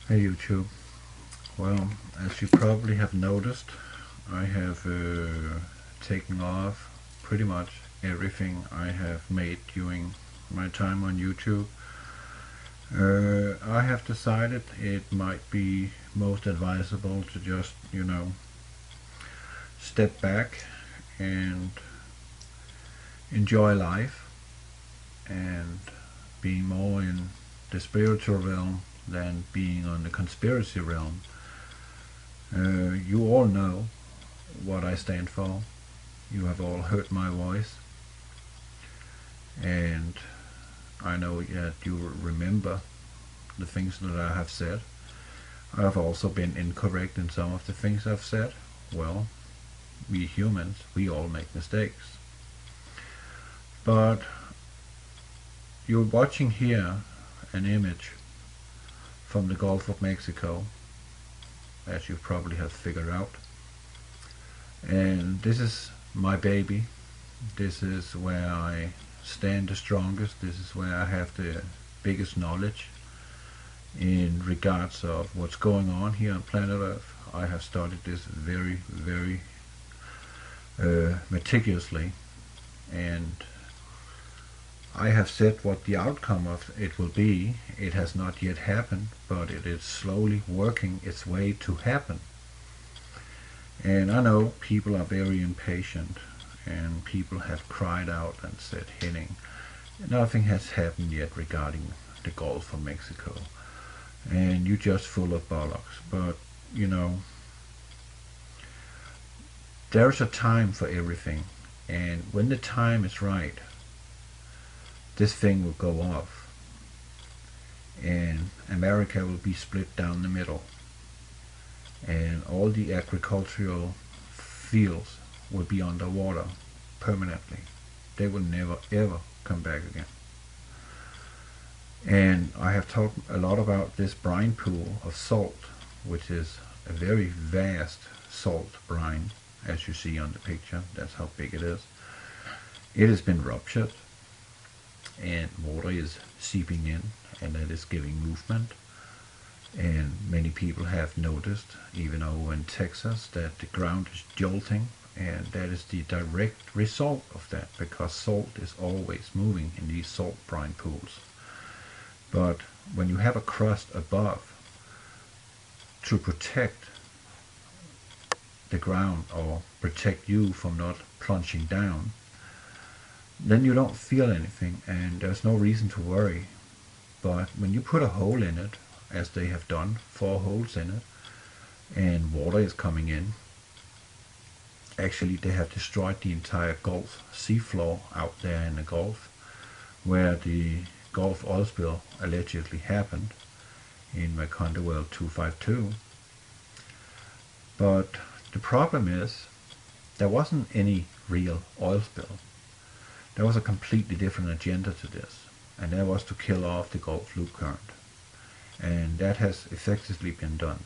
Hey YouTube. Well, as you probably have noticed, I have taken off pretty much everything I have made during my time on YouTube. I have decided it might be most advisable to just, step back and enjoy life and being more in the spiritual realm than being on the conspiracy realm. You all know what I stand for. You have all heard my voice, and I know that you remember the things that I have said. I have also been incorrect in some of the things I've said. Well, we humans, we all make mistakes. But you're watching here an image from the Gulf of Mexico, as you probably have figured out. And this is my baby. This is where I stand the strongest. This is where I have the biggest knowledge in regards of what's going on here on planet Earth. I have studied this very, very meticulously, and I have said what the outcome of it will be. It has not yet happened, but it is slowly working its way to happen. And I know people are very impatient, and people have cried out and said, Henning, nothing has happened yet regarding the Gulf of Mexico, and you're just full of bollocks. But, there's a time for everything, and when the time is right, this thing will go off, and America will be split down the middle, and all the agricultural fields will be underwater permanently. They will never ever come back again. And I have talked a lot about this brine pool of salt, which is a very vast salt brine, as you see on the picture. That's how big it is. It has been ruptured, and water is seeping in, and that is giving movement. And many people have noticed, even over in Texas, that the ground is jolting, and that is the direct result of that, because salt is always moving in these salt brine pools. But when you have a crust above to protect the ground or protect you from not plunging down, then you don't feel anything, and there's no reason to worry. But when you put a hole in it, as they have done, 4 holes in it, and water is coming in, actually they have destroyed the entire Gulf seafloor out there in the Gulf, where the Gulf oil spill allegedly happened in Well 252. But the problem is, there wasn't any real oil spill. There was a completely different agenda to this, and that was to kill off the Gulf loop current. And that has effectively been done.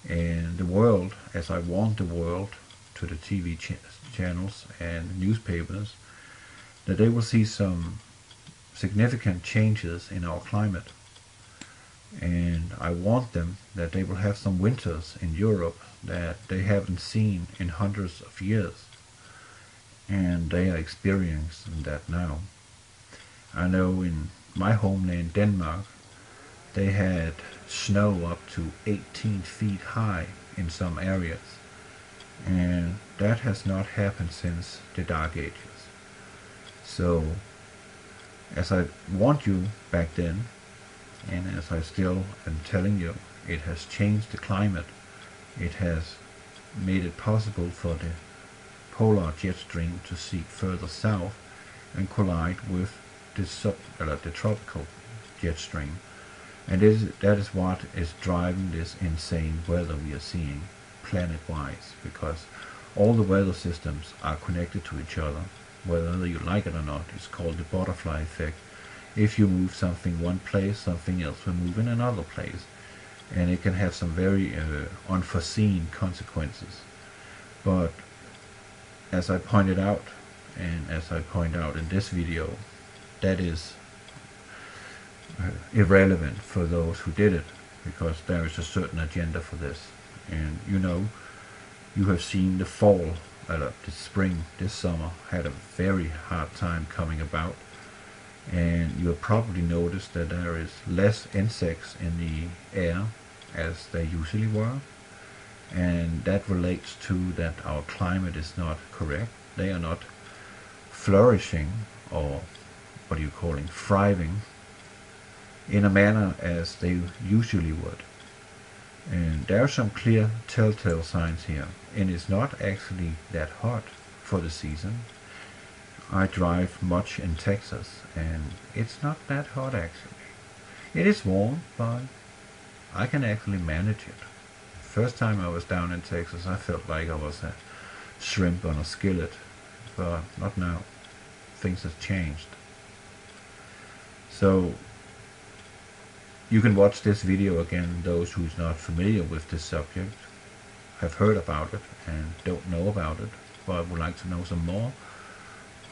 And the world, as I warned the world to the TV channels and newspapers, that they will see some significant changes in our climate. And I warned them that they will have some winters in Europe that they haven't seen in hundreds of years. And they are experiencing that now. I know in my homeland, Denmark, they had snow up to 18 feet high in some areas. And that has not happened since the Dark Ages. So, as I warned you back then, and as I still am telling you, it has changed the climate. It has made it possible for the polar jet stream to seep further south and collide with the tropical jet stream. And that is what is driving this insane weather we are seeing planet-wise, because all the weather systems are connected to each other, whether you like it or not. It's called the butterfly effect. If you move something one place, something else will move in another place, and it can have some very unforeseen consequences. But as I pointed out, and as I point out in this video, that is irrelevant for those who did it. because there is a certain agenda for this. And you know, you have seen the fall, the spring, this summer had a very hard time coming about, and you have probably noticed that there is less insects in the air as there usually were, and that relates to that our climate is not correct. They are not flourishing, or what are you calling, thriving in a manner as they usually would. And there are some clear telltale signs here, and it's not actually that hot for the season. I drive much in Texas, and it's not that hot actually. It is warm, but I can actually manage it. First time I was down in Texas, I felt like I was a shrimp on a skillet, but not now. Things have changed. So you can watch this video again. Those who's not familiar with this subject, have heard about it and don't know about it, but would like to know some more,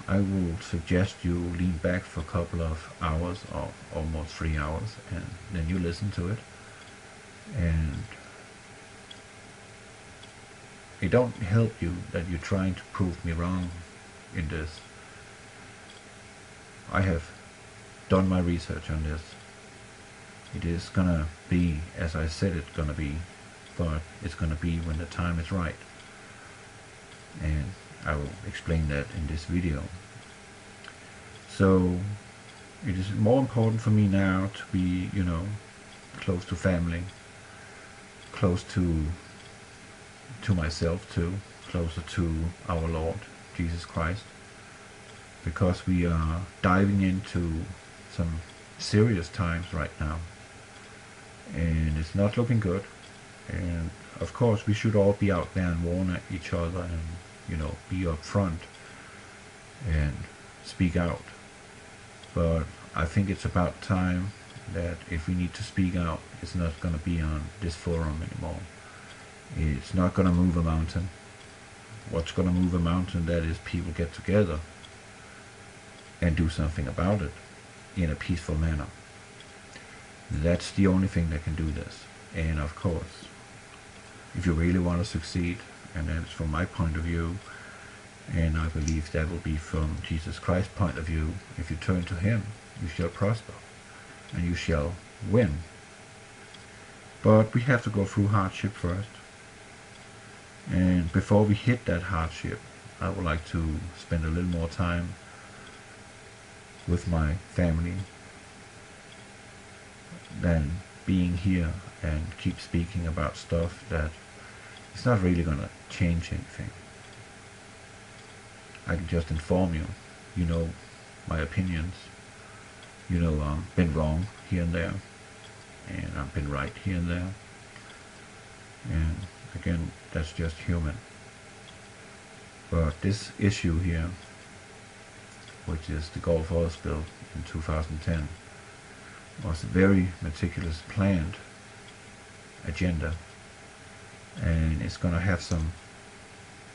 I will suggest you lean back for a couple of hours, or almost 3 hours, and then you listen to it. And it don't help you that you're trying to prove me wrong in this. I have done my research on this. It is gonna be as I said it's gonna be, but it's gonna be when the time is right. And I will explain that in this video. So it is more important for me now to be, you know, close to family, close to myself too, closer to our Lord Jesus Christ, because we are diving into some serious times right now, and it's not looking good. And of course we should all be out there and warn each other, and you know, be up front and speak out. But I think it's about time that if we need to speak out, it's not going to be on this forum anymore. It's not going to move a mountain. What's going to move a mountain, that is people get together and do something about it in a peaceful manner. That's the only thing that can do this. And of course, if you really want to succeed, and that's from my point of view, and I believe that will be from Jesus Christ's point of view, if you turn to Him, you shall prosper, and you shall win. But we have to go through hardship first. And before we hit that hardship, I would like to spend a little more time with my family than being here and keep speaking about stuff that it's not really going to change anything. I can just inform you. You know my opinions. You know I've been wrong here and there, and I've been right here and there. And again, that's just human. But this issue here, which is the Gulf oil spill in 2010, was a very meticulous planned agenda, and it's going to have some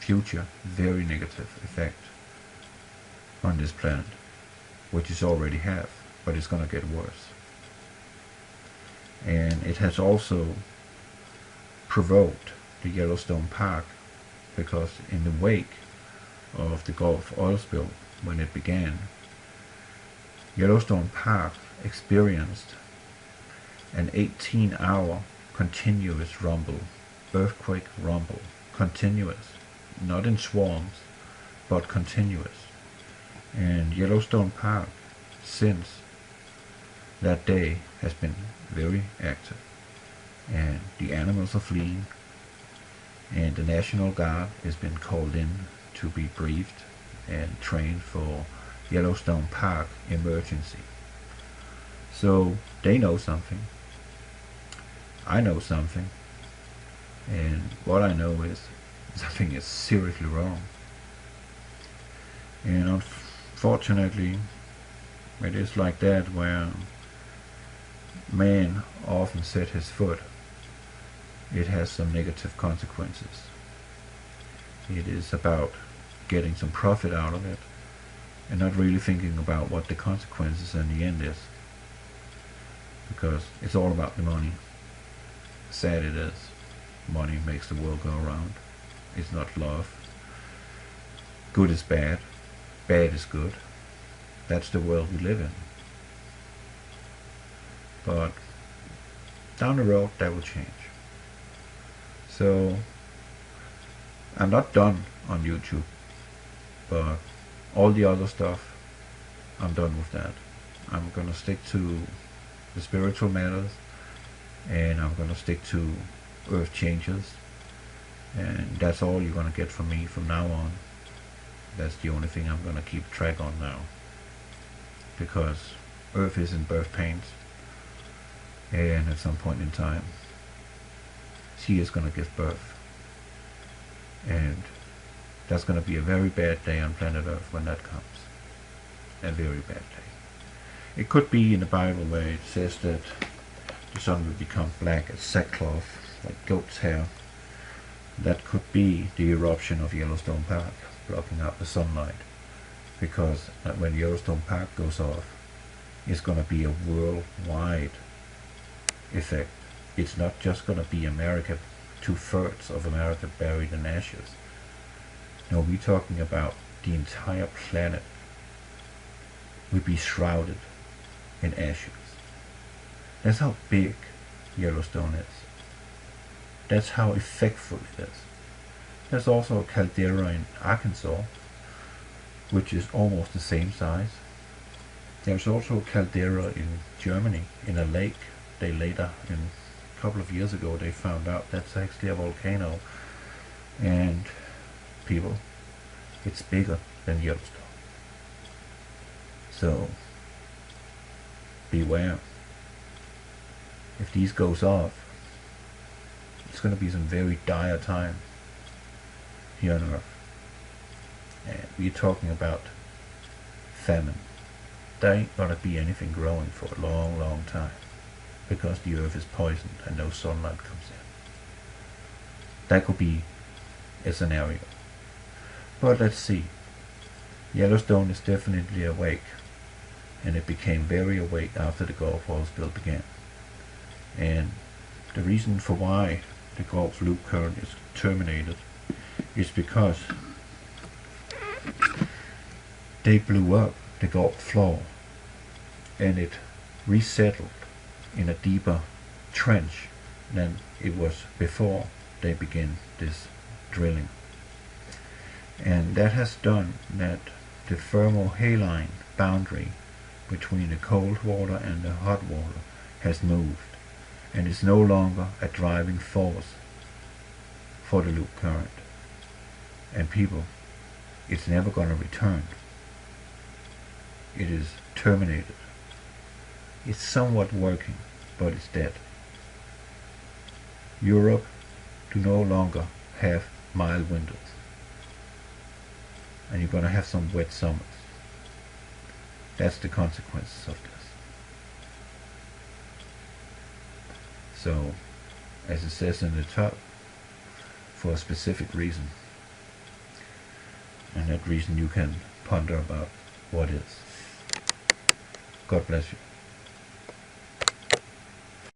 future very negative effect on this planet, which it already have, but it's going to get worse. And it has also provoked the Yellowstone Park, because in the wake of the Gulf oil spill, when it began, Yellowstone Park experienced an 18-hour continuous rumble, earthquake rumble, continuous, not in swarms, but continuous. And Yellowstone Park since that day has been very active, and the animals are fleeing, and the National Guard has been called in to be briefed and trained for Yellowstone Park emergency. So they know something, I know something, and what I know is something is seriously wrong. And unfortunately, it is like that, where man often set his foot, it has some negative consequences. It is about getting some profit out of it, and not really thinking about what the consequences in the end is, because it's all about the money. sad it is. Money makes the world go around. It's not love. Good is bad. Bad is good. That's the world we live in. But down the road that will change. So I'm not done on YouTube, but all the other stuff, I'm done with that. I'm gonna stick to the spiritual matters, and I'm gonna stick to Earth changes, and that's all you're gonna get from me from now on. That's the only thing I'm gonna keep track on now, because Earth is in birth pains, and at some point in time she is gonna give birth, and that's gonna be a very bad day on planet Earth when that comes. A very bad day. It could be in the Bible where it says that the sun will become black as sackcloth, like goat's hair. That could be the eruption of Yellowstone Park, blocking out the sunlight. Because when Yellowstone Park goes off, it's going to be a worldwide effect. It's not just going to be America, 2/3 of America buried in ashes. No, we're talking about the entire planet will be shrouded in ashes. That's how big Yellowstone is. That's how effectful it is. There's also a caldera in Arkansas, which is almost the same size. There's also a caldera in Germany, in a lake. They later, a couple of years ago, they found out that's actually a volcano. And people, it's bigger than Yellowstone. So beware. If these goes off, it's going to be some very dire time here on Earth. And we're talking about famine. There ain't going to be anything growing for a long, long time, because the Earth is poisoned and no sunlight comes in. That could be a scenario. But let's see. Yellowstone is definitely awake, and it became very awake after the Gulf oil spill began. And the reason for why the Gulf loop current is terminated is because they blew up the Gulf floor, and it resettled in a deeper trench than it was before they began this drilling. And that has done that the thermohaline boundary between the cold water and the hot water has moved, and is no longer a driving force for the loop current. And people, it's never going to return. It is terminated. It's somewhat working, but it's dead. Europe do no longer have mild winters, and you're going to have some wet summers. That's the consequences of this. So, as it says in the top, for a specific reason. And that reason you can ponder about what is. God bless you.